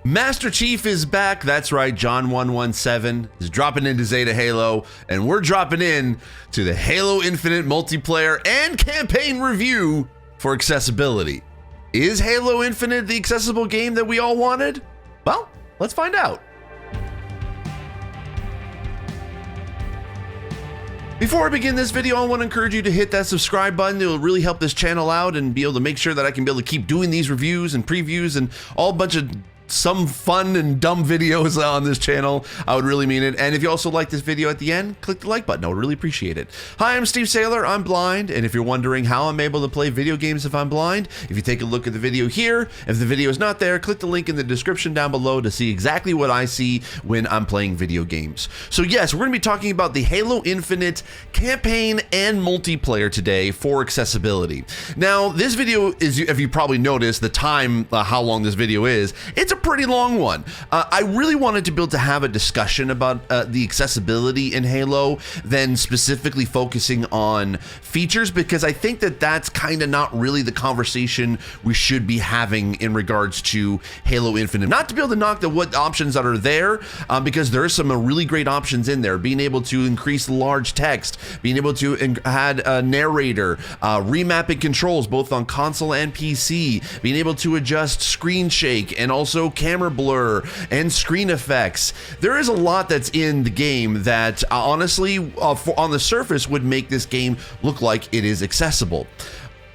Master Chief is back. That's right, John 117 is dropping into Zeta Halo, and we're dropping in to the Halo Infinite multiplayer and campaign review for accessibility. Is Halo Infinite the accessible game that we all wanted? Well, let's find out. Before I begin this video, I want to encourage you to hit that subscribe button. It'll really help this channel out and be able to make sure that I can be able to keep doing these reviews and previews and all bunch of some fun and dumb videos on this channel. I would really mean it. And if you also like this video at the end, click the like button. I would really appreciate it. Hi, I'm Steve Saylor. I'm blind. And if you're wondering how I'm able to play video games if I'm blind, if you take a look at the video here, if the video is not there, click the link in the description down below to see exactly what I see when I'm playing video games. So yes, we're going to be talking about the Halo Infinite campaign and multiplayer today for accessibility. Now, this video is, if you probably noticed the time, how long this video is, it's a pretty long one. I really wanted to be able to have a discussion about the accessibility in Halo than specifically focusing on features, because I think that that's kind of not really the conversation we should be having in regards to Halo Infinite. Not to be able to knock the what options that are there, because there are some really great options in there. Being able to increase large text, being able to add a narrator, remapping controls both on console and PC, being able to adjust screen shake and also camera blur and screen effects. There is a lot that's in the game that honestly on the surface would make this game look like it is accessible.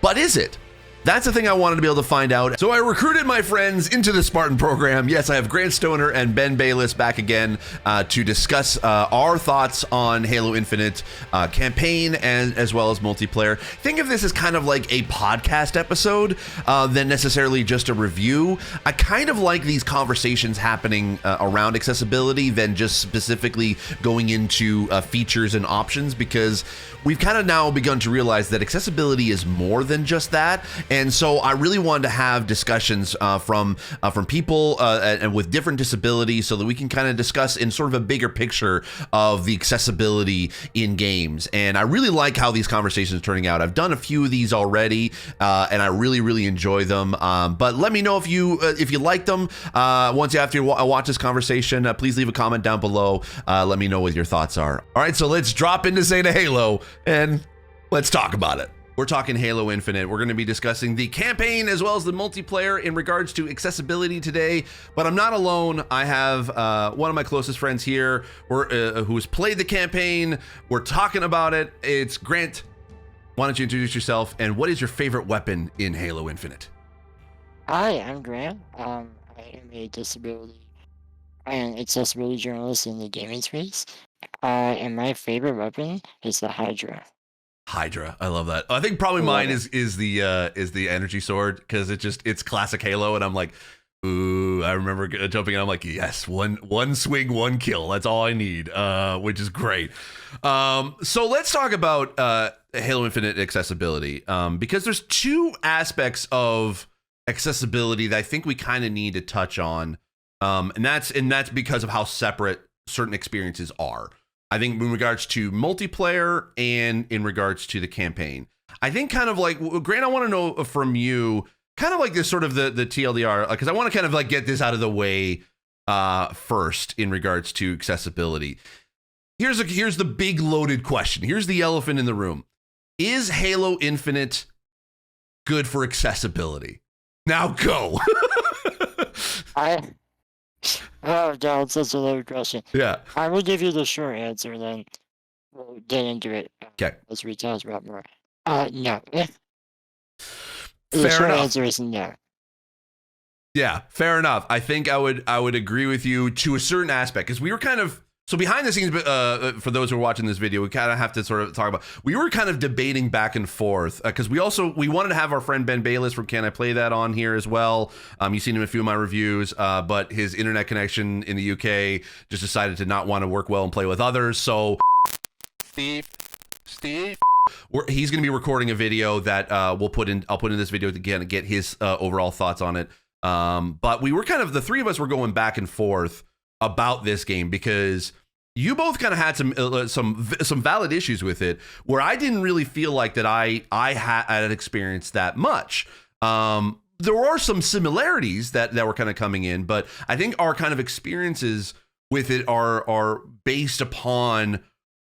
But is it? That's the thing I wanted to be able to find out. So I recruited my friends into the Spartan program. Yes, I have Grant Stoner and Ben Bayliss back again to discuss our thoughts on Halo Infinite campaign and as well as multiplayer. Think of this as kind of like a podcast episode than necessarily just a review. I kind of like these conversations happening around accessibility than just specifically going into features and options, because we've kind of now begun to realize that accessibility is more than just that. And so I really wanted to have discussions from people and with different disabilities so that we can kind of discuss in sort of a bigger picture of the accessibility in games. And I really like how these conversations are turning out. I've done a few of these already, and I really enjoy them. But let me know if you like them. Once after you watch this conversation, please leave a comment down below. Let me know what your thoughts are. All right, so let's drop into Zeta Halo and let's talk about it. We're talking Halo Infinite. We're going to be discussing the campaign as well as the multiplayer in regards to accessibility today, but I'm not alone. I have one of my closest friends here who's played the campaign. We're talking about it. It's Grant. Why don't you introduce yourself, and what is your favorite weapon in Halo Infinite? Hi, I'm Grant. I am a disability and accessibility journalist in the gaming space. And my favorite weapon is the Hydra. Hydra, I love that. I think probably mine is the energy sword, because it's classic Halo, and I'm like, ooh, I remember jumping in. I'm like, yes, one swing, one kill. That's all I need, which is great. So let's talk about Halo Infinite accessibility, because there's two aspects of accessibility that I think we kind of need to touch on, and that's because of how separate certain experiences are. I think in regards to multiplayer and in regards to the campaign, I think kind of like, Grant, I want to know from you kind of like this sort of the TLDR, because I want to kind of like get this out of the way first in regards to accessibility. Here's the big loaded question. Here's the elephant in the room. Is Halo Infinite good for accessibility? Now go. Oh, that's such a loaded question. Yeah. I will give you the short answer, then we'll get into it. Okay. Let's retell about more. No. The Fair short enough. answer is no. Yeah, fair enough. I think I would agree with you to a certain aspect, because we were kind of, so behind the scenes, for those who are watching this video, we kind of have to sort of talk about, we were kind of debating back and forth, because we wanted to have our friend Ben Bayliss from Can I Play That on here as well. You've seen him in a few of my reviews, but his internet connection in the UK just decided to not want to work well and play with others. So Steve, he's going to be recording a video that I'll put in this video to get his overall thoughts on it. But we were kind of, the three of us were going back and forth about this game, because you both kind of had some valid issues with it, where I didn't really feel like that I had experienced that much. there are some similarities that were kind of coming in, but I think our kind of experiences with it are based upon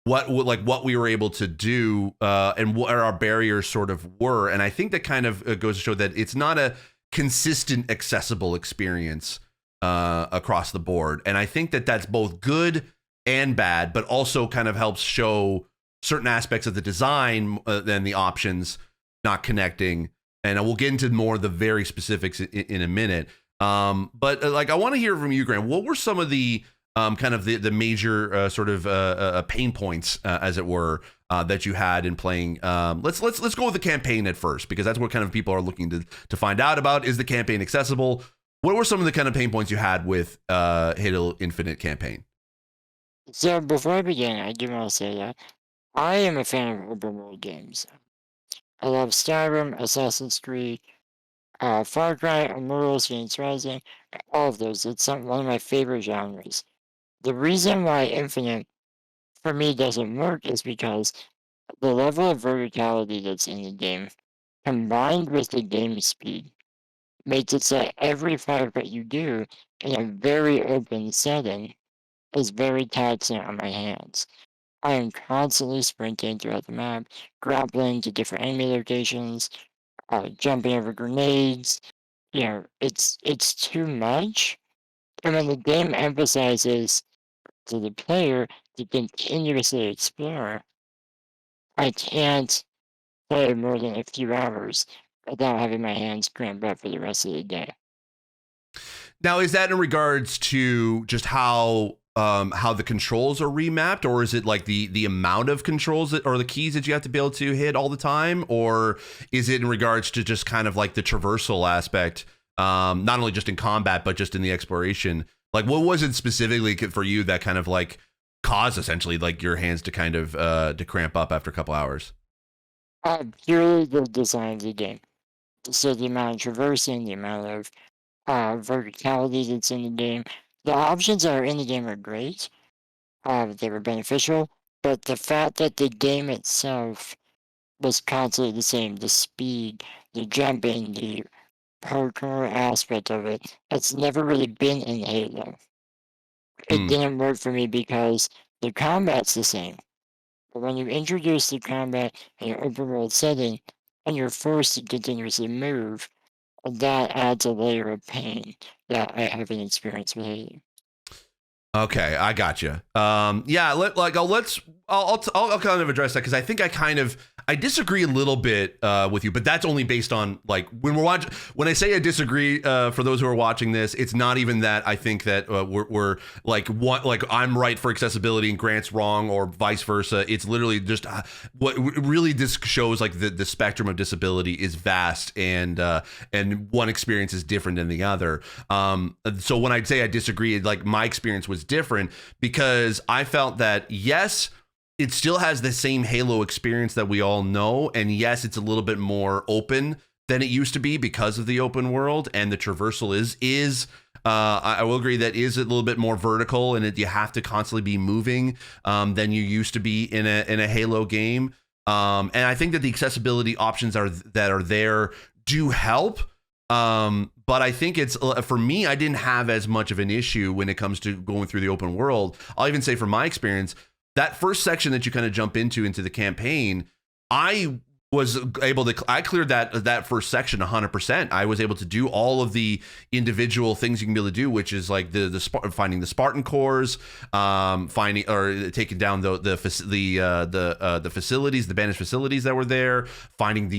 what we were able to do and what our barriers sort of were. And I think that kind of goes to show that it's not a consistent accessible experience across the board. And I think that that's both good and bad, but also kind of helps show certain aspects of the design and the options not connecting. And we'll get into more of the very specifics in a minute. But like, I want to hear from you, Grant. What were some of the kind of the major sort of pain points, as it were, that you had in playing? Let's go with the campaign at first, because that's what kind of people are looking to find out about. Is the campaign accessible? What were some of the kind of pain points you had with Halo Infinite campaign? So before I begin, I do want to say that I am a fan of open world games. I love Skyrim, Assassin's Creed, Far Cry, Immortals, Phoenix Rising, all of those. It's one of my favorite genres. The reason why Infinite for me doesn't work is because the level of verticality that's in the game, combined with the game speed, makes it so every fight that you do in a very open setting is very taxing on my hands. I am constantly sprinting throughout the map, grappling to different enemy locations, jumping over grenades. It's too much. And when the game emphasizes to the player to continuously explore, I can't play more than a few hours without having my hands cramped up for the rest of the day. Now, is that in regards to just how the controls are remapped, or is it like the amount of controls or the keys that you have to be able to hit all the time, or is it in regards to just kind of like the traversal aspect, not only just in combat but just in the exploration? Like, what was it specifically for you that kind of like caused essentially like your hands to kind of to cramp up after a couple hours? Purely the design of the game. So the amount of traversing, the amount of verticality that's in the game. The options that are in the game are great. They were beneficial, but the fact that the game itself was constantly the same, the speed, the jumping, the parkour aspect of it, it's never really been in Halo. It didn't work for me because the combat's the same. But when you introduce the combat in an open world setting and you're forced to continuously move, that adds a layer of pain that I haven't experienced with Halo. Okay, I got you. Yeah, I'll kind of address that, because I think I disagree a little bit with you, but that's only based on like when I say I disagree, for those who are watching this, it's not even that I think that we're like I'm right for accessibility and Grant's wrong, or vice versa. It's literally just what really this shows, like the spectrum of disability is vast, and one experience is different than the other. So when I say I disagree, like my experience was different, because I felt that yes, it still has the same Halo experience that we all know, and yes, it's a little bit more open than it used to be because of the open world, and the traversal is I will agree that is a little bit more vertical, and you have to constantly be moving than you used to be in a Halo game. And I think that the accessibility options that are there do help. But I think it's, for me, I didn't have as much of an issue when it comes to going through the open world. I'll even say from my experience, that first section that you kind of jump into the campaign, I was able to, I cleared that first section 100%. I was able to do all of the individual things you can be able to do, which is like finding the Spartan cores, finding or taking down the facilities, the banished facilities that were there, finding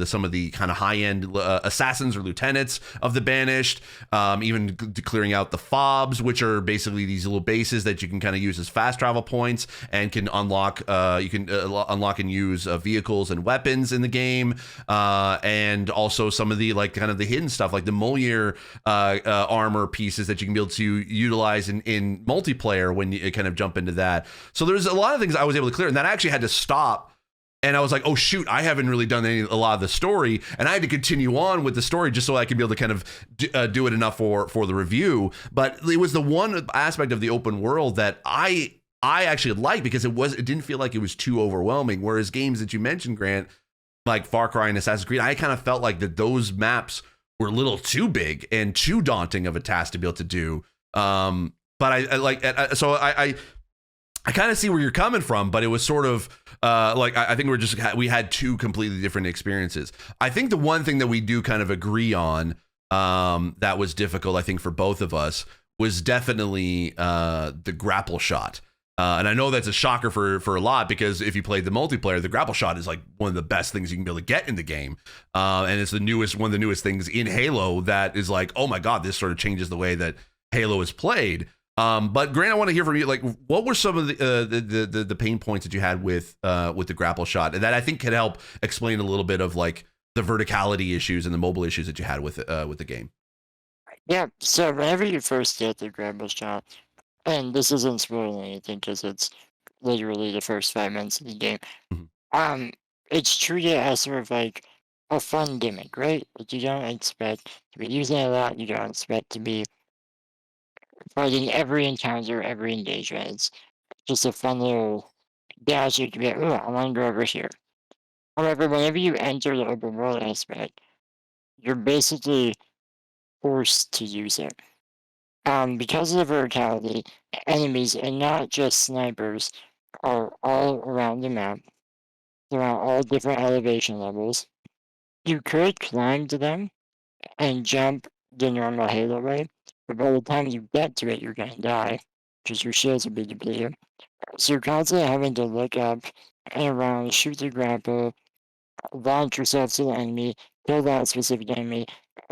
some of the kind of high end assassins or lieutenants of the banished, even clearing out the fobs, which are basically these little bases that you can kind of use as fast travel points and can unlock. You can unlock and use vehicles and weapons in the game, and also some of the like kind of the hidden stuff like the Moliere armor pieces that you can be able to utilize in multiplayer when you kind of jump into that. So there's a lot of things I was able to clear, and that I actually had to stop. And I was like, oh shoot, I haven't really done a lot of the story, and I had to continue on with the story just so I could be able to kind of do it enough for the review. But it was the one aspect of the open world that I actually liked, because it didn't feel like it was too overwhelming. Whereas games that you mentioned, Grant, like Far Cry and Assassin's Creed, I kind of felt like that those maps were a little too big and too daunting of a task to be able to do. But I kind of see where you're coming from, but it was sort of I think we had two completely different experiences. I think the one thing that we do kind of agree on that was difficult, I think, for both of us was definitely the grapple shot. And I know that's a shocker for a lot, because if you played the multiplayer, the grapple shot is like one of the best things you can be able to get in the game. And it's one of the newest things in Halo that is like, oh my God, this sort of changes the way that Halo is played. But Grant, I want to hear from you. Like, what were some of the pain points that you had with the grapple shot, and that I think could help explain a little bit of like the verticality issues and the mobile issues that you had with the game? Yeah, so whenever you first get the grapple shot, and this isn't spoiling anything because it's literally the first 5 minutes of the game, Mhm. um, it's treated as sort of like a fun gimmick, right? Like you don't expect to be using it a lot, you don't expect to be fighting every encounter, every engagement. It's just a fun little dash. You can be like, oh, I want to go over here. However, whenever you enter the open world aspect, you're basically forced to use it. Because of the verticality, enemies, and not just snipers, are all around the map. They're on all different elevation levels. You could climb to them and jump the normal Halo way, but by the time you get to it, you're gonna die, because your shields will be depleted. So you're constantly having to look up and around, shoot the grapple, launch yourself to the enemy, kill that specific enemy,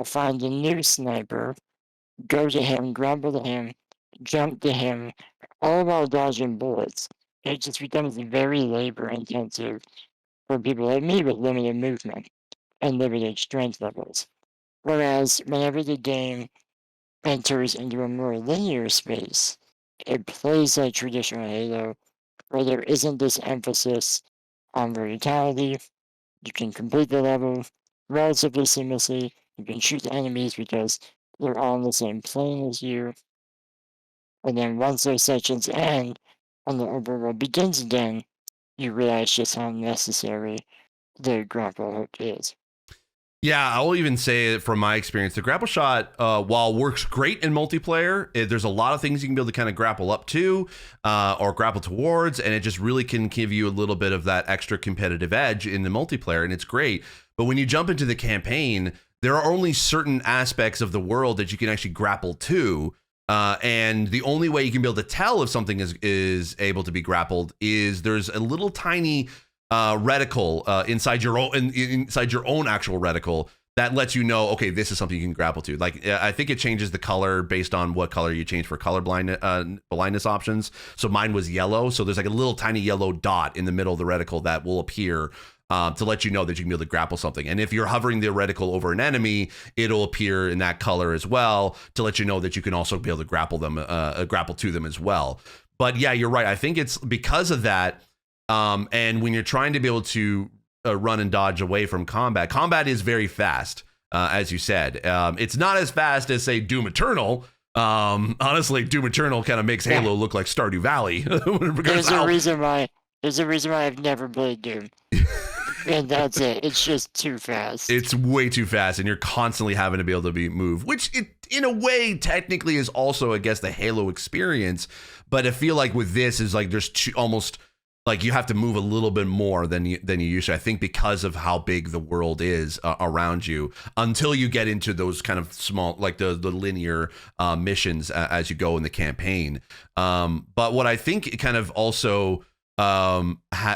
find a new sniper, go to him, grapple to him, jump to him, all while dodging bullets. It just becomes very labor intensive for people like me with limited movement and limited strength levels. Whereas whenever the game enters into a more linear space, it plays like traditional Halo, where there isn't this emphasis on verticality. You can complete the level relatively seamlessly. You can shoot the enemies because they're all on the same plane as you. And then once those sections end and the open world begins again, you realize just how necessary the grapple hook is. Yeah, I'll even say it from my experience. The grapple shot, while works great in multiplayer, there's a lot of things you can be able to kind of grapple up to or grapple towards, and it just really can give you a little bit of that extra competitive edge in the multiplayer, and it's great. But when you jump into the campaign, there are only certain aspects of the world that you can actually grapple to. And the only way you can be able to tell if something is able to be grappled is there's a little tiny reticle inside your own actual reticle that lets you know, okay, this is something you can grapple to. Like, I think it changes the color based on what color you change for color blindness options. So mine was yellow. So there's like a little tiny yellow dot in the middle of the reticle that will appear to let you know that you can be able to grapple something. And if you're hovering the reticle over an enemy, it'll appear in that color as well to let you know that you can also be able to grapple to them as well. But yeah, you're right. I think it's because of that. And when you're trying to be able to run and dodge away from combat is very fast, as you said. It's not as fast as, say, Doom Eternal. Honestly, Doom Eternal kind of makes Halo look like Stardew Valley. There's a reason why I've never played Doom. And that's it. It's just too fast. It's way too fast, and you're constantly having to be able to move, which in a way technically is also, I guess, the Halo experience. But I feel like with this is like there's almost like you have to move a little bit more than you used to. I think because of how big the world is around you, until you get into those kind of small, like the linear missions as you go in the campaign. But what I think kind of also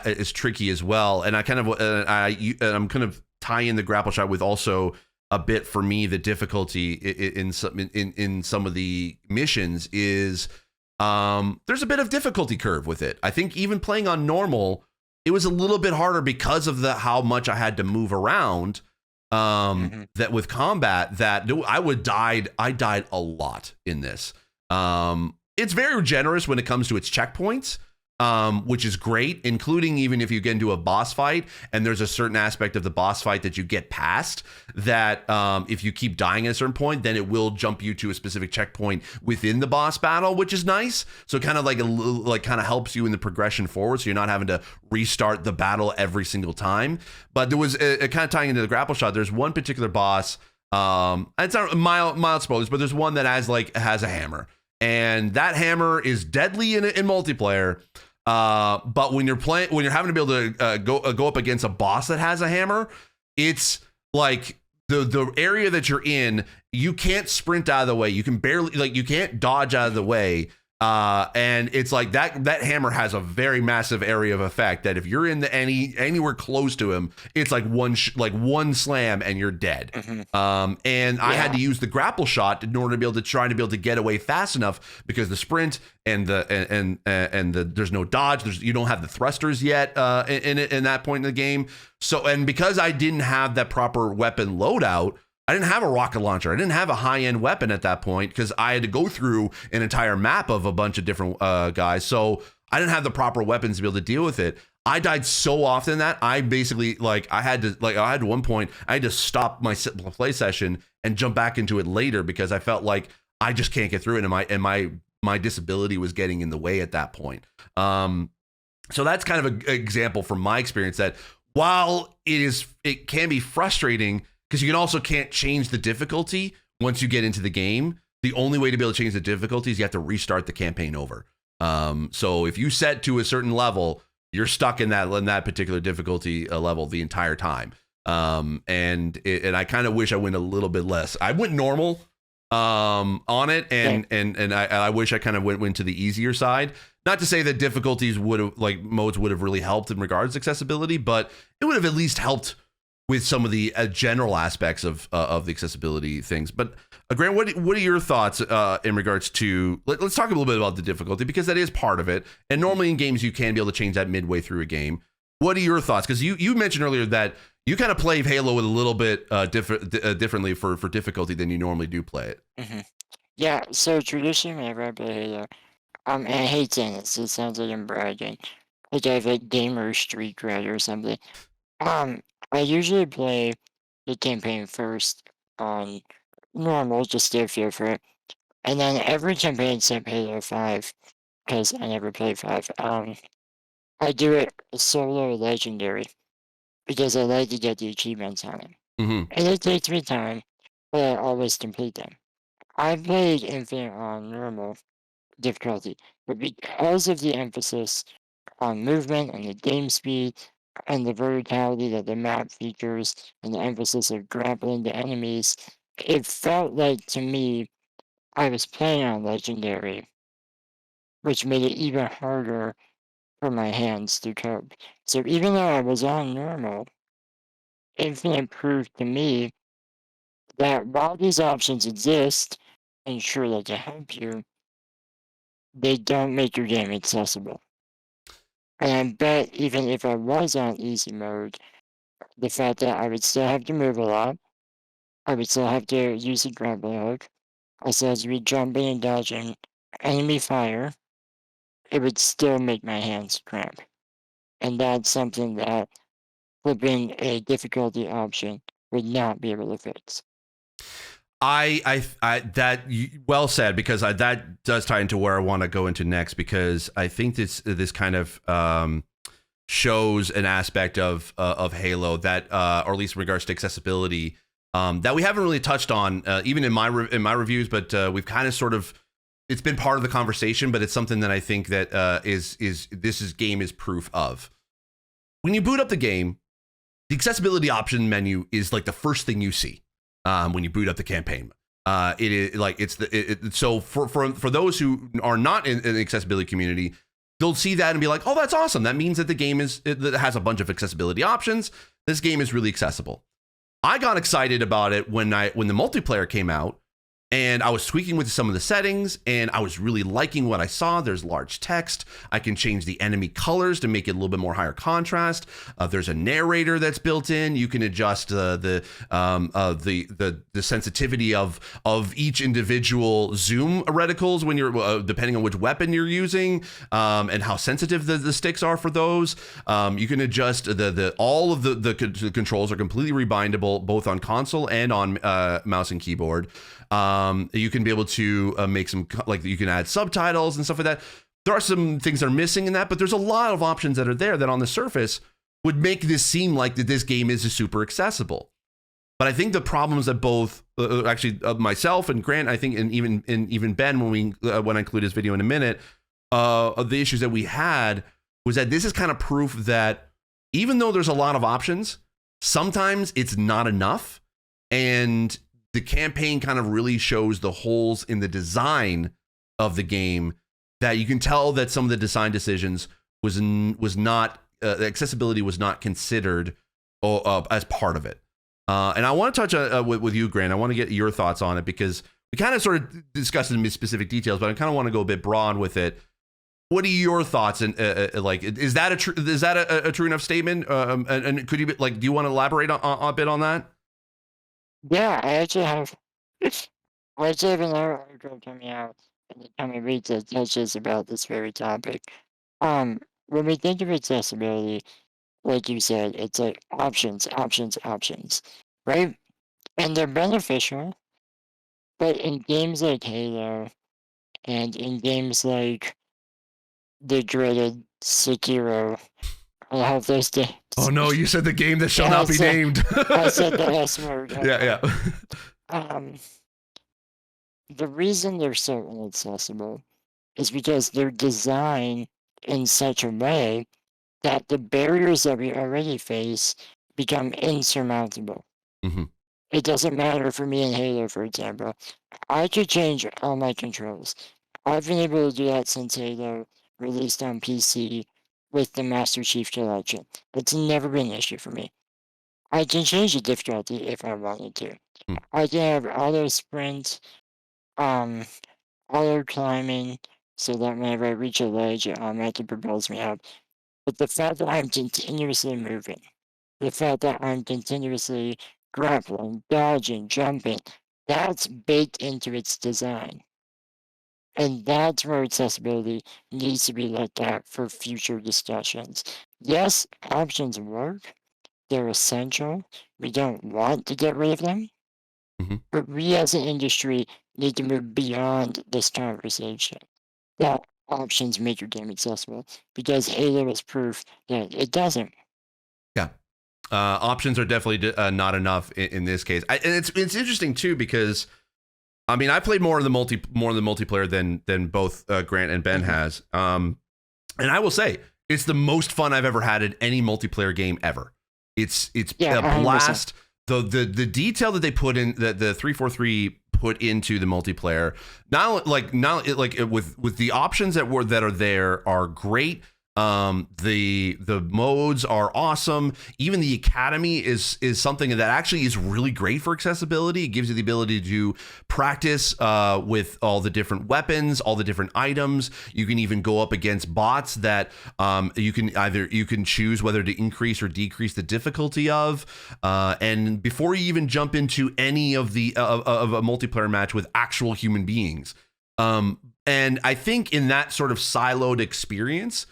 is tricky as well, and I'm kind of tying the grapple shot with also a bit for me the difficulty in some of the missions is there's a bit of difficulty curve with it. I think even playing on normal, it was a little bit harder because of how much I had to move around. That with combat, that I died a lot in this. It's very generous when it comes to its checkpoints. which is great, including even if you get into a boss fight and there's a certain aspect of the boss fight that you get past that if you keep dying at a certain point, then it will jump you to a specific checkpoint within the boss battle, which is nice. So kind of like kind of helps you in the progression forward, so you're not having to restart the battle every single time. But there was kind of tying into the grapple shot. There's one particular boss. It's not mild spoilers, but there's one that has a hammer. And that hammer is deadly in multiplayer. But when you're having to be able to go up against a boss that has a hammer, it's like the area that you're in, you can't sprint out of the way. You can barely, you can't dodge out of the way. And it's like that hammer has a very massive area of effect that if you're in anywhere close to him, it's like one slam and you're dead. And I had to use the grapple shot in order to be able to get away fast enough, because the sprint and the there's no dodge. You don't have the thrusters yet in that point in the game. So, and because I didn't have that proper weapon loadout, I didn't have a rocket launcher. I didn't have a high-end weapon at that point because I had to go through an entire map of a bunch of different guys. So I didn't have the proper weapons to be able to deal with it. I died so often that I basically I had at one point I had to stop my play session and jump back into it later because I felt like I just can't get through it, and my disability was getting in the way at that point. So that's kind of an example from my experience that while it can be frustrating, because you also can't change the difficulty once you get into the game. The only way to be able to change the difficulty is you have to restart the campaign over. So if you set to a certain level, you're stuck in that particular difficulty level the entire time. And I kind of wish I went a little bit less. I went normal on it, and I wish I kind of went to the easier side. Not to say that difficulties modes would have really helped in regards to accessibility, but it would have at least helped with some of the general aspects of the accessibility things. But Grant, what are your thoughts in regards to, let's talk a little bit about the difficulty, because that is part of it. And normally in games, you can be able to change that midway through a game. What are your thoughts? Because you mentioned earlier that you kind of play Halo with a little bit differently for difficulty than you normally do play it. Yeah, so traditionally whenever I play Halo, and I hate saying this, it sounds like I'm bragging. Like I have a gamer streak, right, or something. I usually play the campaign first on normal, just to feel for it. And then every campaign except Halo 5, because I never played 5, I do it solo legendary, because I like to get the achievements on it. And it takes me time, but I always complete them. I played Infinite on normal difficulty, but because of the emphasis on movement and the game speed and the verticality that the map features and the emphasis of grappling the enemies, it felt like to me I was playing on legendary, which made it even harder for my hands to cope. So even though I was on normal, Infinite proved to me that while these options exist and surely to help you, they don't make your game accessible. And I bet even if I was on easy mode, the fact that I would still have to move a lot, I would still have to use a grapple hook, I still have to be jumping and dodging enemy fire, it would still make my hands cramp. And that's something that flipping a difficulty option would not be able to fix. Well said, because that does tie into where I want to go into next, because I think this kind of shows an aspect of Halo that, or at least in regards to accessibility, that we haven't really touched on, even in my reviews, but we've kind of sort of, it's been part of the conversation, but it's something that I think that this game is proof of. When you boot up the game, the accessibility option menu is like the first thing you see. When you boot up the campaign, it is like so for those who are not in the accessibility community, they'll see that and be like, oh, that's awesome. That means that the game that has a bunch of accessibility options. This game is really accessible. I got excited about it when the multiplayer came out, And I was tweaking with some of the settings, and I was really liking what I saw. There's large text. I can change the enemy colors to make it a little bit more higher contrast. There's a narrator that's built in. You can adjust the sensitivity of each individual zoom reticles when you're depending on which weapon you're using, and how sensitive the sticks are for those. You can adjust all of the controls are completely rebindable, both on console and on mouse and keyboard. You can be able to make some, like, you can add subtitles and stuff like that. There are some things that are missing in that, but there's a lot of options that are there that on the surface would make this seem like that this game is super accessible. But I think the problems that both myself and Grant, I think, and even Ben, when I include his video in a minute, of the issues that we had was that this is kind of proof that even though there's a lot of options, sometimes it's not enough. And the campaign kind of really shows the holes in the design of the game, that you can tell that some of the design decisions was not accessibility was not considered as part of it. And I want to touch with you, Grant. I want to get your thoughts on it, because we kind of sort of discussed it in specific details, but I kind of want to go a bit broad with it. What are your thoughts? And like, is that a true enough statement? And could you do you want to elaborate a bit on that? Yeah, I actually have. I actually have an article coming out in the coming weeks that touches about this very topic. When we think of accessibility, like you said, it's like options, options, options, right? And they're beneficial, but in games like Halo and in games like the dreaded Sekiro, I have those games. Oh no, you said the game that shall not be named. I said the S word. Yeah. The reason they're so inaccessible is because they're designed in such a way that the barriers that we already face become insurmountable. Mm-hmm. It doesn't matter for me in Halo, for example. I could change all my controls. I've been able to do that since Halo released on PC with the Master Chief Collection. It's never been an issue for me. I can change the difficulty if I wanted to. I can have auto sprint, auto climbing, so that whenever I reach a ledge, it automatically propels me up. But the fact that I'm continuously moving, the fact that I'm continuously grappling, dodging, jumping, that's baked into its design. And that's where accessibility needs to be looked at for future discussions. Yes, options work. They're essential. We don't want to get rid of them. Mm-hmm. But we as an industry need to move beyond this conversation. That options make your game accessible, because Halo is proof that it doesn't. Yeah. Options are definitely not enough in this case. And it's interesting too, because I mean, I played more of the multiplayer than both Grant and Ben has. And I will say, it's the most fun I've ever had in any multiplayer game ever. It's a blast. 100%. The detail that they put in, that the 343 put into the multiplayer, with the options that are there are great. The modes are awesome. Even the academy is something that actually is really great for accessibility. It gives you the ability to practice with all the different weapons, all the different items. You can even go up against bots that you can choose whether to increase or decrease the difficulty of. And before you even jump into any of of a multiplayer match with actual human beings. And I think in that sort of siloed experience,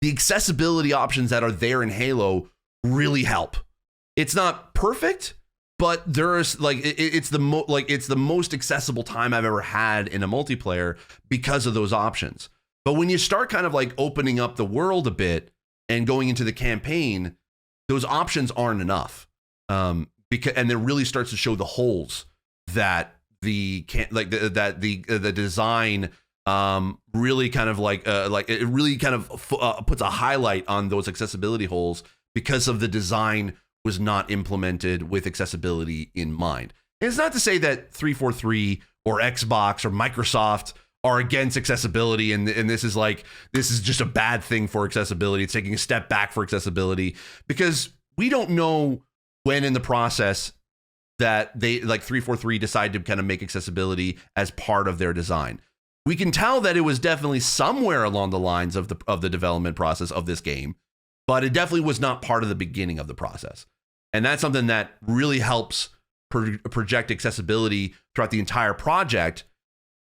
the accessibility options that are there in Halo really help. It's not perfect, but there's it's the most accessible time I've ever had in a multiplayer because of those options. But when you start kind of like opening up the world a bit and going into the campaign, those options aren't enough. And it really starts to show the holes that the design really kind of it really kind of puts a highlight on those accessibility holes, because of the design was not implemented with accessibility in mind. And it's not to say that 343 or Xbox or Microsoft are against accessibility and this is just a bad thing for accessibility. It's taking a step back for accessibility, because we don't know when in the process that they, like 343, decided to kind of make accessibility as part of their design. We can tell that it was definitely somewhere along the lines of the development process of this game, but it definitely was not part of the beginning of the process. And that's something that really helps project accessibility throughout the entire project.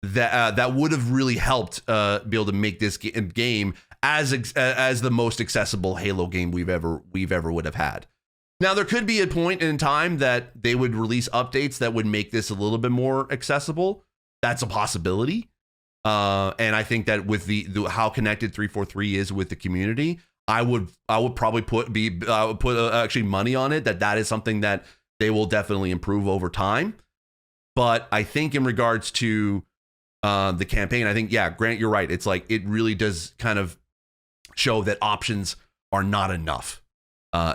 That would have really helped be able to make this game as the most accessible Halo game we've ever would have had. Now, there could be a point in time that they would release updates that would make this a little bit more accessible. That's a possibility. And I think that with the how connected 343 is with the community, I would probably put actually money on it that is something that they will definitely improve over time. But I think in regards to the campaign, I think, yeah, Grant, you're right. It's like it really does kind of show that options are not enough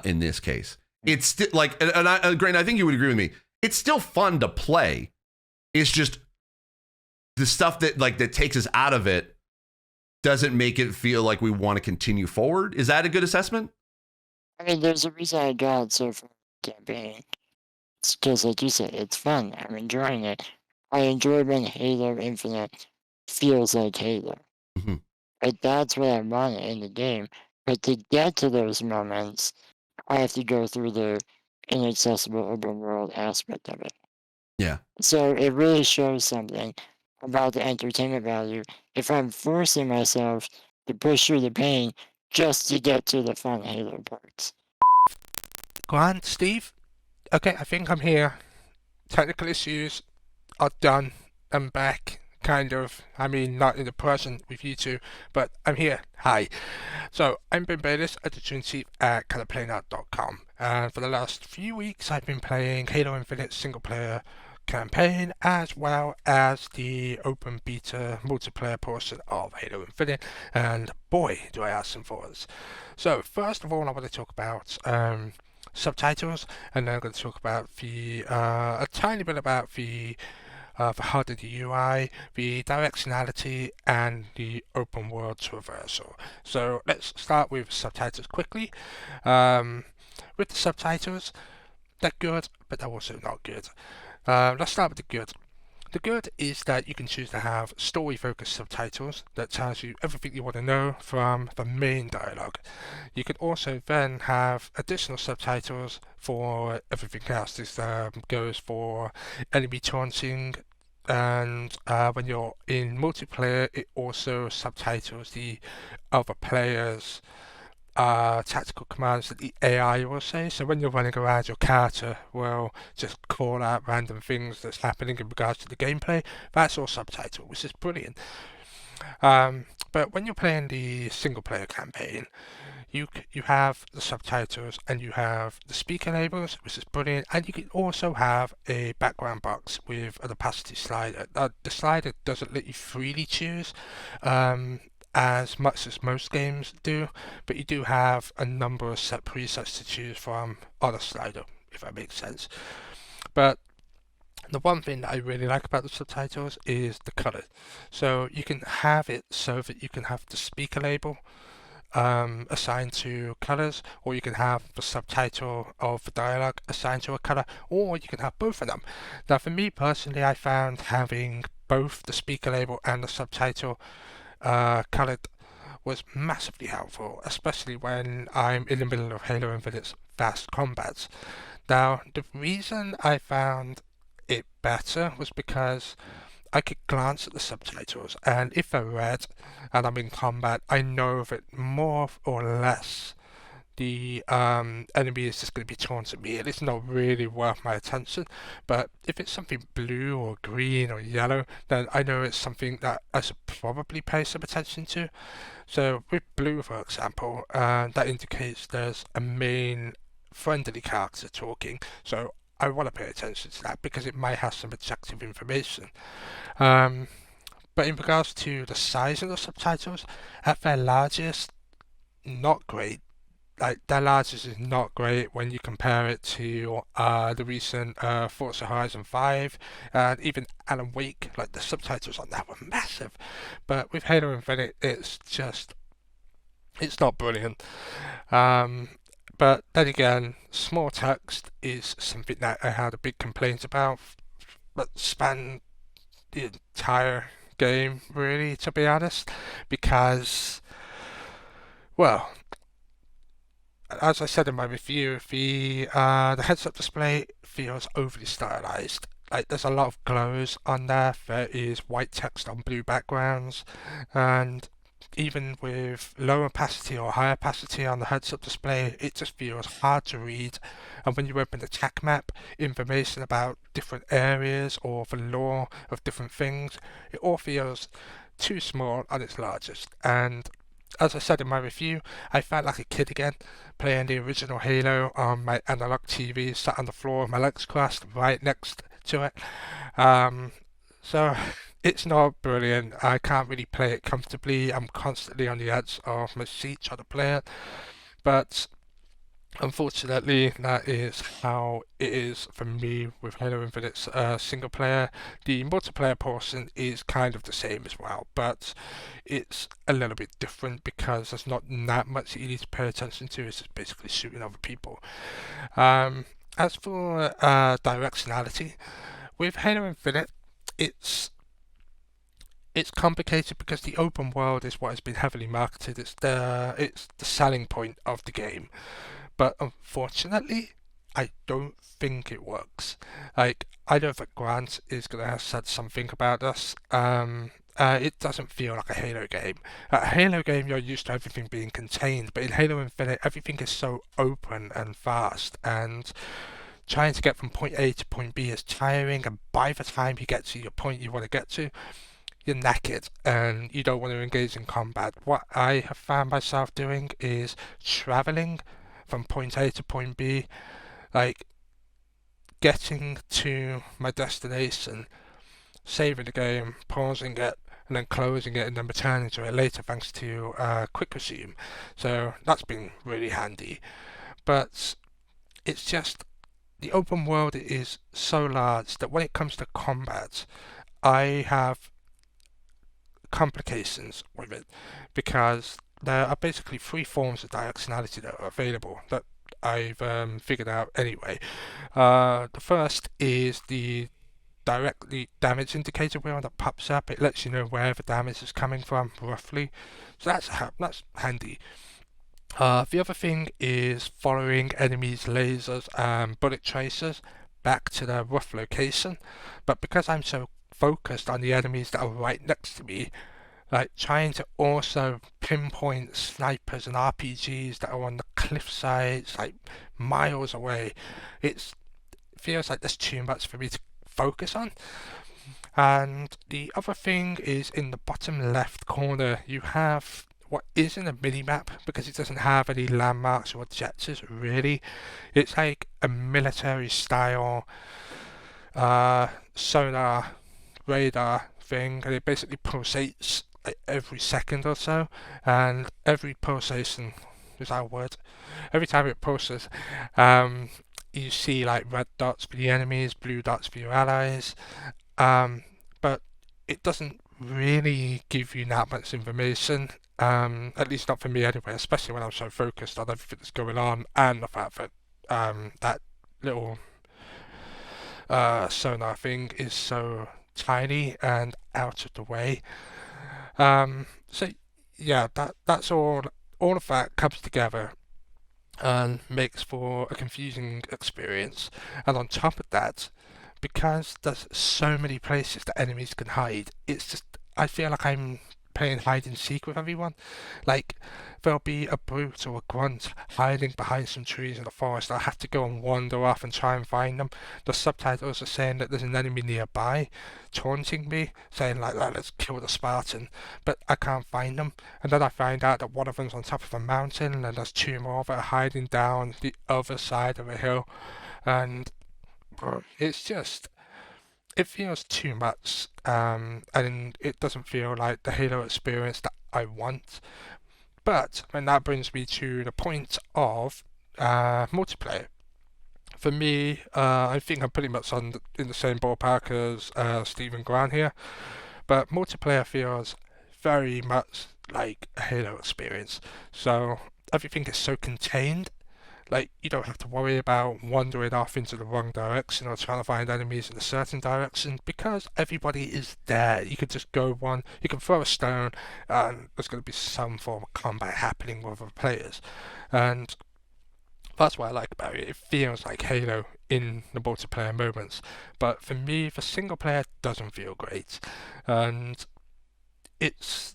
in this case. It's still like, and Grant, I think you would agree with me. It's still fun to play. It's just the stuff that takes us out of it doesn't make it feel like we want to continue forward. Is that a good assessment? I mean, there's a reason I got so far in the campaign. It's because, like you said, it's fun. I'm enjoying it. I enjoy when Halo Infinite feels like Halo. Mm-hmm. Like, that's what I want in the game. But to get to those moments, I have to go through the inaccessible open world aspect of it. Yeah. So it really shows something about the entertainment value if I'm forcing myself to push through the pain just to get to the fun Halo parts. Grant, Steve? Okay, I think I'm here. Technical issues are done. I'm back. Kind of. I mean, not in the present with you two, but I'm here. Hi. So, I'm Ben Bayliss, editor-in-chief at colorplaynout.com, and for the last few weeks I've been playing Halo Infinite single-player campaign as well as the open beta multiplayer portion of Halo Infinite, and boy, do I have some thoughts. So, first of all, I want to talk about subtitles, and then I'm going to talk about a tiny bit about the HUD and the UI, the directionality, and the open world traversal. So let's start with subtitles quickly. With the subtitles, they're good, but they're also not good. Let's start with the good. The good is that you can choose to have story-focused subtitles that tells you everything you want to know from the main dialogue. You could also then have additional subtitles for everything else. This goes for enemy taunting, and when you're in multiplayer, it also subtitles the other players' tactical commands that the AI will say. So when you're running around, your character will just call out random things that's happening in regards to the gameplay. That's all subtitled, which is brilliant. But when you're playing the single player campaign, you have the subtitles and you have the speaker labels, which is brilliant, and you can also have a background box with an opacity slider. The slider doesn't let you freely choose as much as most games do, but you do have a number of set presets to choose from on a slider, if that makes sense. But the one thing that I really like about the subtitles is the color. So you can have it so that you can have the speaker label assigned to colors, or you can have the subtitle of the dialogue assigned to a color, or you can have both of them. Now, for me personally, I found having both the speaker label and the subtitle colored was massively helpful, especially when I'm in the middle of Halo Infinite's fast combats. Now, the reason I found it better was because I could glance at the subtitles, and if they're red and I'm in combat, I know that more or less the enemy is just going to be taunting me, and it's not really worth my attention. But if it's something blue or green or yellow, then I know it's something that I should probably pay some attention to. So with blue, for example, that indicates there's a main friendly character talking, so I want to pay attention to that because it might have some objective information. But in regards to the size of the subtitles, at their largest, not great. Like, their largest is not great when you compare it to the recent Forza Horizon 5 and even Alan Wake. Like, the subtitles on that were massive. But with Halo Infinite, it's not brilliant. But But then again, small text is something that I had a big complaint about, but spanned the entire game, really, to be honest, because, well, as I said in my review, the heads-up display feels overly stylized. Like, there's a lot of glows on there. There is white text on blue backgrounds, and even with low opacity or high opacity on the heads-up display, it just feels hard to read. And when you open the attack map, information about different areas or the lore of different things, it all feels too small at its largest. And as I said in my review, I felt like a kid again, playing the original Halo on my analog TV, sat on the floor with my legs crossed right next to it. So it's not brilliant. I can't really play it comfortably. I'm constantly on the edge of my seat trying to play it. But unfortunately, that is how it is for me with Halo Infinite's single player. The multiplayer portion is kind of the same as well, but it's a little bit different because there's not that much that you need to pay attention to. It's just basically shooting other people. As for directionality, with Halo Infinite, it's complicated because the open world is what has been heavily marketed. It's the selling point of the game. But unfortunately, I don't think it works. Like, I know that Grant is going to have said something about this. It doesn't feel like a Halo game. A Halo game, you're used to everything being contained, but in Halo Infinite, everything is so open and fast, and trying to get from point A to point B is tiring, and by the time you get to your point you want to get to, you're knackered and you don't want to engage in combat. What I have found myself doing is traveling from point A to point B, like getting to my destination, saving the game, pausing it, and then closing it and then returning to it later thanks to quick resume. So that's been really handy. But it's just the open world is so large that when it comes to combat, I have complications with it because there are basically three forms of directionality that are available that I've figured out anyway. The first is the directly damage indicator wheel that pops up. It lets you know where the damage is coming from roughly, so that's handy. The other thing is following enemies' lasers and bullet tracers back to their rough location, but because I'm so focused on the enemies that are right next to me, like trying to also pinpoint snipers and RPGs that are on the cliff sides, like miles away, it feels like there's too much for me to focus on. And the other thing is in the bottom left corner, you have what isn't a mini-map because it doesn't have any landmarks or objectives really. It's like a military style sonar radar thing, and it basically pulsates like every second or so, and every pulsation is our word. Every time it pulses, you see like red dots for the enemies, blue dots for your allies, but it doesn't really give you that much information. At least not for me anyway, especially when I'm so focused on everything that's going on and the fact that that little sonar thing is so tiny and out of the way. So yeah, that's all of that comes together and makes for a confusing experience. And on top of that, because there's so many places that enemies can hide, it's just, I feel like I'm playing hide and seek with everyone. Like, there'll be a brute or a grunt hiding behind some trees in the forest. I'll have to go and wander off and try and find them. The subtitles are saying that there's an enemy nearby taunting me, saying like, let's kill the Spartan, but I can't find them. And then I find out that one of them's on top of a mountain and there's two more that are hiding down the other side of a hill. And it's just, it feels too much, and it doesn't feel like the Halo experience that I want. But then that brings me to the point of multiplayer. For me, I think I'm pretty much in the same ballpark as Steve and Grant here, but multiplayer feels very much like a Halo experience. So everything is so contained Like, you don't have to worry about wandering off into the wrong direction or trying to find enemies in a certain direction because everybody is there. You can just go one, you can throw a stone, and there's going to be some form of combat happening with other players. And that's what I like about it. It feels like Halo in the multiplayer moments. But for me, the single player doesn't feel great. And it's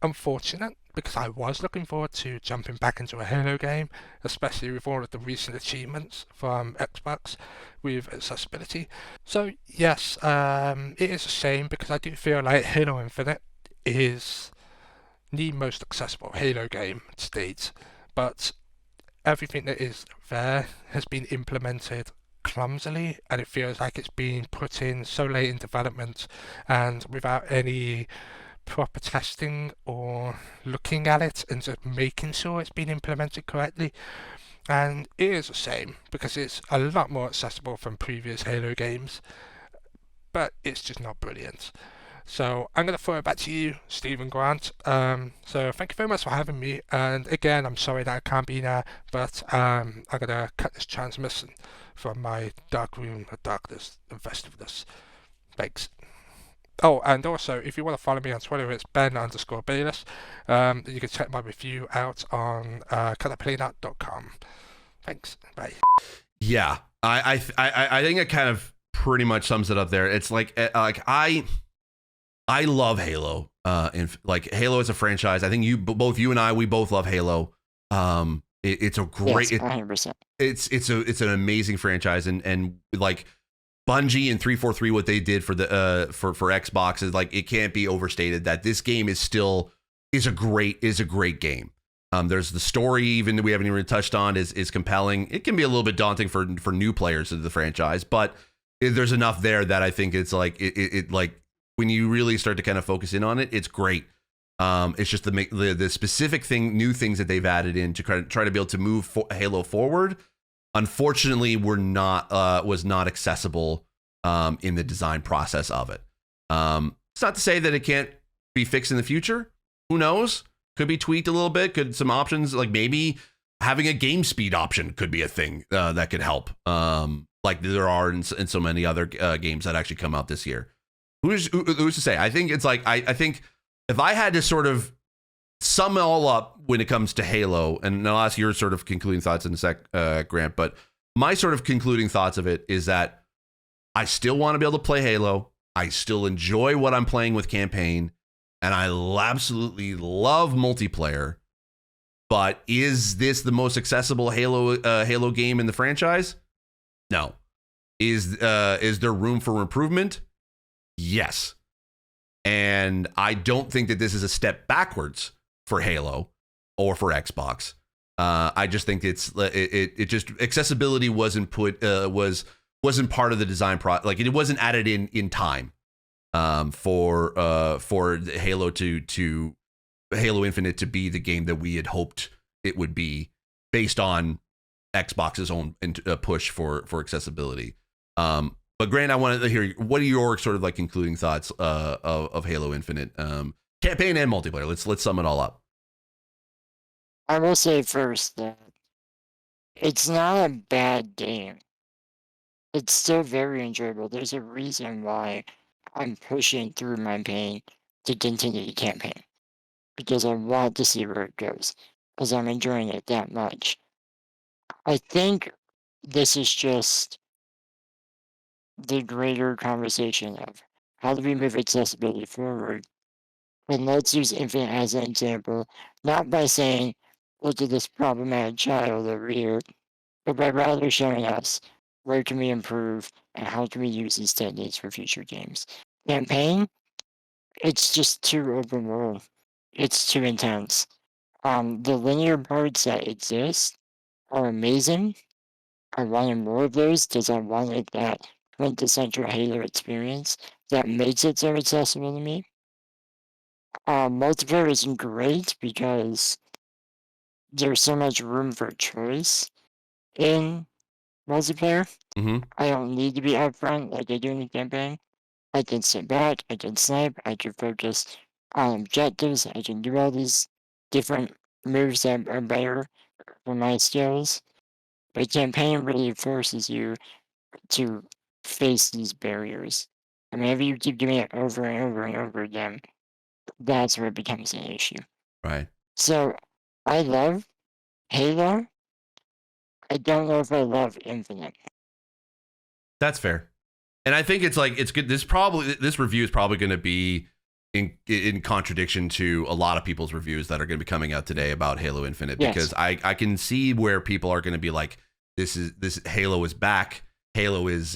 unfortunate because I was looking forward to jumping back into a Halo game, especially with all of the recent achievements from Xbox with accessibility. So yes, it is a shame because I do feel like Halo Infinite is the most accessible Halo game to date, but everything that is there has been implemented clumsily, and it feels like it's been put in so late in development and without any proper testing or looking at it and just making sure it's been implemented correctly. And it is a shame because it's a lot more accessible from previous Halo games, but it's just not brilliant. So I'm going to throw it back to you, Stephen Grant. So thank you very much for having me. And again, I'm sorry that I can't be there, but I'm going to cut this transmission from my dark room of darkness and festiveness. Thanks. Oh, and also, if you want to follow me on Twitter, it's Ben_Bayliss. You can check my review out on colorplaynut.com. Thanks. Bye. Yeah, I think it kind of pretty much sums it up there. It's like I love Halo. Like Halo is a franchise. I think both you and I, we both love Halo. It's a great, Yes, 100%. it's an amazing franchise, and like Bungie and 343, what they did for the for Xbox is like, it can't be overstated that this game is a great game. There's the story even that we haven't even touched on is compelling. It can be a little bit daunting for new players of the franchise, but there's enough there that I think it's like it like when you really start to kind of focus in on it, it's great. It's just the specific new things that they've added in to try to be able to move Halo forward. Unfortunately, was not accessible in the design process of it. It's not to say that it can't be fixed in the future. Who knows? Could be tweaked a little bit. Could some options, like maybe having a game speed option could be a thing that could help. Like there are in so many other games that actually come out this year. Who's to say? I think it's like I think if I had to sort of sum it all up when it comes to Halo, and I'll ask your sort of concluding thoughts in a sec, Grant, but my sort of concluding thoughts of it is that I still want to be able to play Halo. I still enjoy what I'm playing with campaign, and I absolutely love multiplayer. But is this the most accessible Halo game in the franchise? No. Is there room for improvement? Yes. And I don't think that this is a step backwards for Halo or for Xbox. I just think it just accessibility wasn't wasn't part of the design like it wasn't added in time for Halo to Halo Infinite to be the game that we had hoped it would be based on Xbox's own push for accessibility. But Grant, I wanted to hear, what are your sort of like concluding thoughts of Halo Infinite, campaign and multiplayer? Let's sum it all up. I will say first that it's not a bad game. It's still very enjoyable. There's a reason why I'm pushing through my pain to continue the campaign, because I want to see where it goes, because I'm enjoying it that much. I think this is just the greater conversation of how do we move accessibility forward. And let's use Infinite as an example, not by saying, look at this problematic child over here, but by rather showing us where can we improve and how can we use these techniques for future games. Campaign, it's just too open world. It's too intense. The linear parts that exist are amazing. I wanted more of those because I wanted that quintessential Halo experience that makes it so accessible to me. Multiplayer isn't great because there's so much room for choice in multiplayer. Mm-hmm. I don't need to be upfront like I do in the campaign. I can sit back, I can snipe, I can focus on objectives, I can do all these different moves that are better for my skills. but campaign really forces you to face these barriers. And whenever you keep doing it over and over and over again, that's where it becomes an issue. Right. So I love Halo. I don't know if I love Infinite. That's fair. And I think it's like, it's good. This review is probably going to be in contradiction to a lot of people's reviews that are going to be coming out today about Halo Infinite, Yes. because I can see where people are going to be like, this Halo is back. Halo is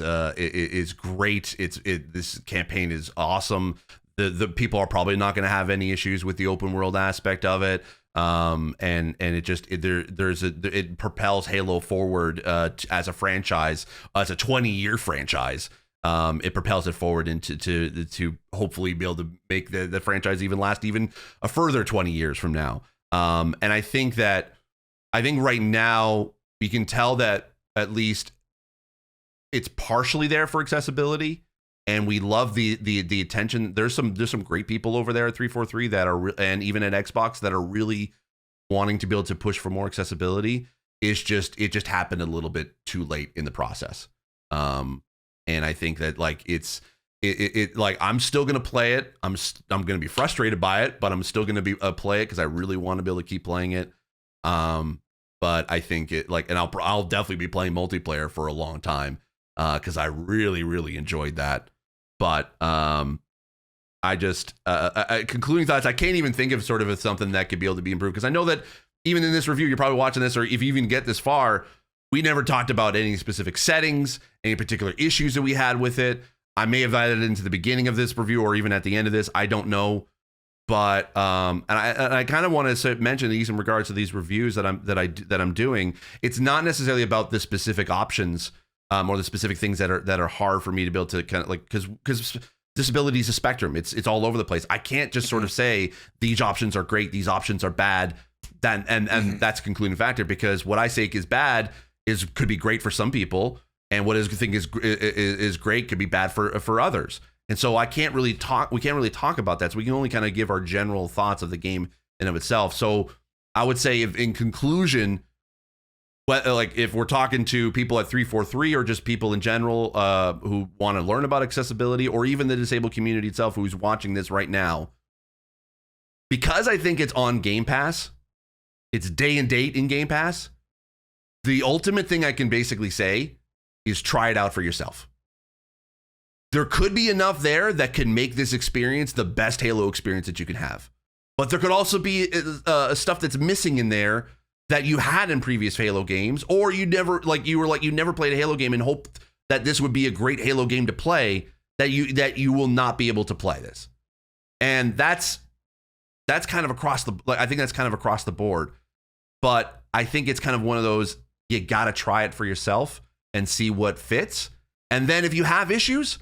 great. This campaign is awesome. The people are probably not going to have any issues with the open world aspect of it. And it propels Halo forward as a franchise, as a 20-year franchise. It propels it forward into to hopefully be able to make the franchise even last even a further 20 years from now. And I think right now we can tell that at least it's partially there for accessibility, and we love the attention. There's some great people over there at 343 that are and even at Xbox that are really wanting to be able to push for more accessibility. It just happened a little bit too late in the process. And I think that like like I'm still gonna play it. I'm gonna be frustrated by it, but I'm still gonna be play it because I really want to be able to keep playing it. But I think it like, and I'll definitely be playing multiplayer for a long time because I really enjoyed that. But I just concluding thoughts. I can't even think of sort of something that could be able to be improved, because I know that even in this review, you're probably watching this, or if you even get this far, we never talked about any specific settings, any particular issues that we had with it. I may have added it into the beginning of this review or even at the end of this. I don't know. But and I kind of want to mention these in regards to these reviews that I'm doing. It's not necessarily about the specific options or the specific things that are hard for me to be able to kind of like, because disability is a spectrum. It's all over the place. I can't just sort of say these options are great, these options are bad, and that's a concluding factor, because what I say is bad could be great for some people, and what I think is great could be bad for others. And so we can't really talk about that. So we can only kind of give our general thoughts of the game in of itself. So I would say, if in conclusion, like if we're talking to people at 343 or just people in general who want to learn about accessibility, or even the disabled community itself who's watching this right now, because I think it's on Game Pass, it's day and date in Game Pass, the ultimate thing I can basically say is try it out for yourself. There could be enough there that can make this experience the best Halo experience that you can have. But there could also be stuff that's missing in there that you had in previous Halo games, or you never played a Halo game and hoped that this would be a great Halo game to play, that you will not be able to play this. And that's kind of across the, like, I think that's kind of across the board. But I think it's kind of one of those, you got to try it for yourself and see what fits. And then if you have issues,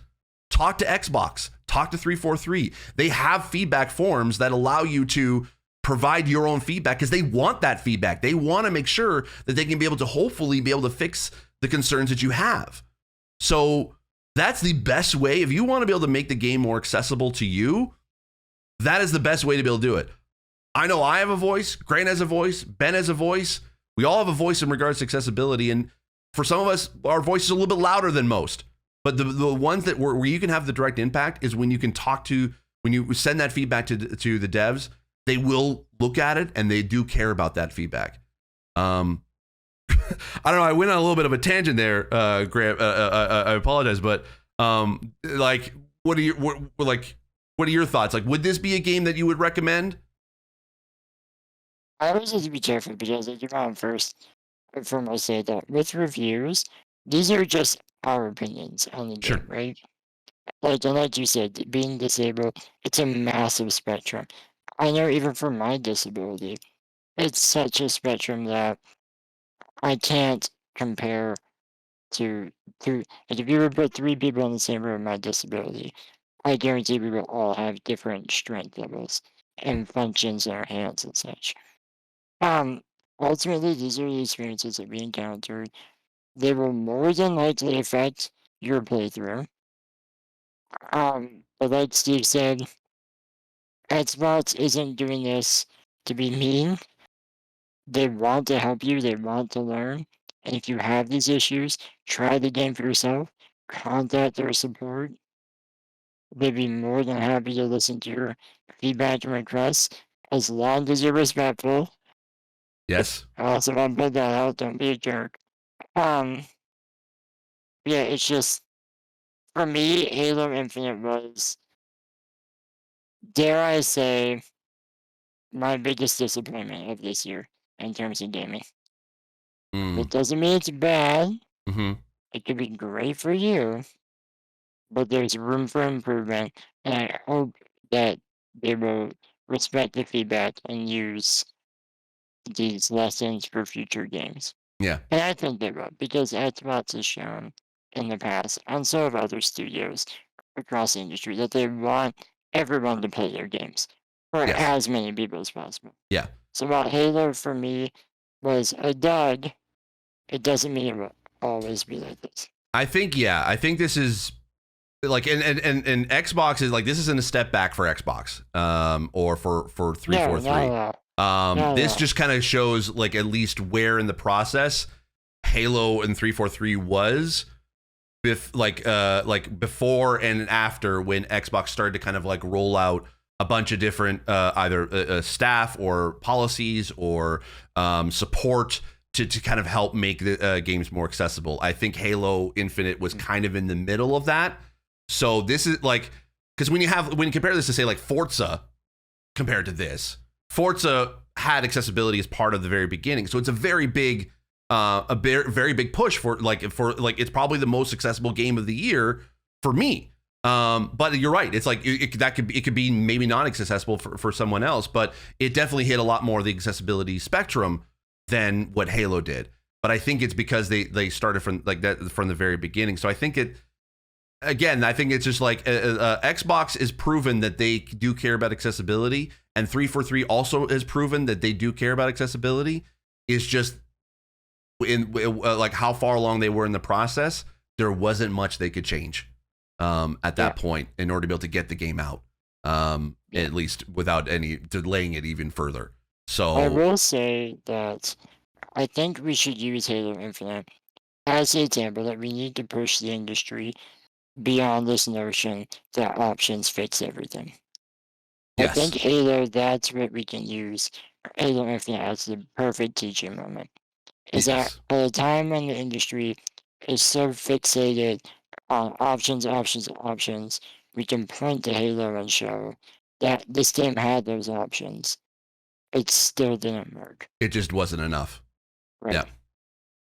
talk to Xbox, talk to 343. They have feedback forms that allow you to provide your own feedback, because they want that feedback. They want to make sure that they can be able to hopefully be able to fix the concerns that you have. So that's the best way. If you want to be able to make the game more accessible to you, that is the best way to be able to do it. I know I have a voice, Grant has a voice, Ben has a voice. We all have a voice in regards to accessibility. And for some of us, our voice is a little bit louder than most. But the ones that where you can have the direct impact is when you can when you send that feedback to the devs, they will look at it and they do care about that feedback. I don't know. I went on a little bit of a tangent there, Grant. I apologize, but like, what are your thoughts? Like, would this be a game that you would recommend? I always have to be careful, because I came on first from I say that with reviews, these are just our opinions on the game, Sure. right? Like you said, being disabled, it's a massive spectrum. I know even for my disability, it's such a spectrum that I can't compare to like, if you were to put 3 people in the same room with my disability, I guarantee we will all have different strength levels and functions in our hands and such. Ultimately, these are the experiences that we encountered. They will more than likely affect your playthrough. But like Steve said, Xbox isn't doing this to be mean. They want to help you, they want to learn. And if you have these issues, try the game for yourself. Contact their support. They'd be more than happy to listen to your feedback and requests as long as you're respectful. Yes. I also want to put that out. Don't be a jerk. Yeah, it's just for me, Halo Infinite was, dare I say, my biggest disappointment of this year in terms of gaming. It doesn't mean it's bad. Mm-hmm. It could be great for you, but there's room for improvement, and I hope that they will respect the feedback and use these lessons for future games. Yeah. And I think they will, because Xbox has shown in the past, and so have other studios across the industry, that they want everyone to play their games for Yes. as many people as possible. Yeah. So while Halo for me was a dud, it doesn't mean it will always be like this. I think this is like, and Xbox is like, this isn't a step back for Xbox, or for 343. This just kind of shows like at least where in the process Halo and 343 was, like before and after, when Xbox started to kind of like roll out a bunch of different either staff or policies or support to kind of help make the games more accessible. I think Halo Infinite was kind of in the middle of that. So this is like, because when you compare this to say like Forza compared to this, Forza had accessibility as part of the very beginning. So it's a very big very big push for it's probably the most accessible game of the year for me. But you're right. It's like it could be maybe not accessible for someone else, but it definitely hit a lot more of the accessibility spectrum than what Halo did. But I think it's because they started from like that from the very beginning. So I think it's just like Xbox is proven that they do care about accessibility, and 343 also has proven that they do care about accessibility. It's just in like how far along they were in the process, there wasn't much they could change at that point in order to be able to get the game out, at least without any delaying it even further. So I will say that I think we should use Halo Infinite as an example that we need to push the industry beyond this notion that options fix everything. yes. I think Halo, that's what we can use Halo Infinite as the perfect teaching moment. Is that at a time when the industry is so fixated on options, we can point to Halo and show that this game had those options. It still didn't work. It just wasn't enough. Right. Yeah.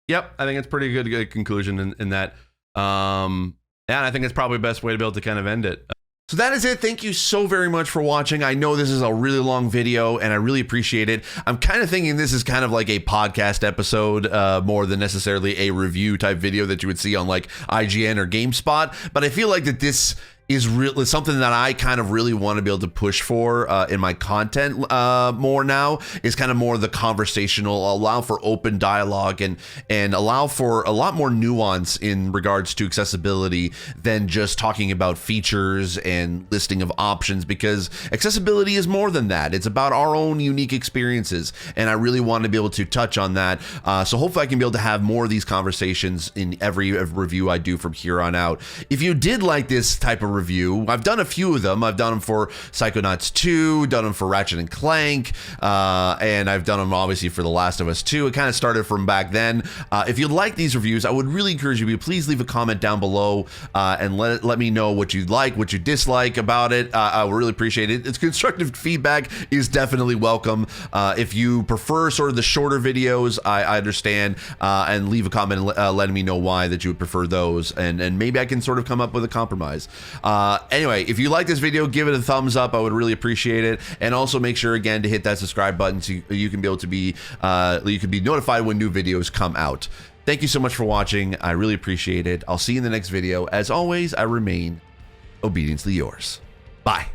Yep. I think it's pretty good conclusion in that. And I think it's probably the best way to be able to kind of end it. So that is it. Thank you so very much for watching. I know this is a really long video and I really appreciate it. I'm kind of thinking this is kind of like a podcast episode more than necessarily a review type video that you would see on like IGN or GameSpot. But I feel like that this is really something that I kind of really want to be able to push for in my content more now, is kind of more the conversational, allow for open dialogue and allow for a lot more nuance in regards to accessibility than just talking about features and listing of options, because accessibility is more than that. It's about our own unique experiences, and I really want to be able to touch on that. So hopefully I can be able to have more of these conversations in every review I do from here on out. If you did like this type of review, I've done a few of them. I've done them for Psychonauts 2, done them for Ratchet and Clank, and I've done them obviously for The Last of Us 2. It kind of started from back then. If you like these reviews, I would really encourage you to please leave a comment down below and let me know what you like, what you dislike about it. I would really appreciate it. It's constructive feedback is definitely welcome. If you prefer sort of the shorter videos, I understand, and leave a comment letting me know why that you would prefer those, and maybe I can sort of come up with a compromise. Anyway, if you like this video, give it a thumbs up. I would really appreciate it. And also make sure again to hit that subscribe button so you can be able to be you can be notified when new videos come out. Thank you so much for watching. I really appreciate it. I'll see you in the next video. As always, I remain obediently yours. Bye.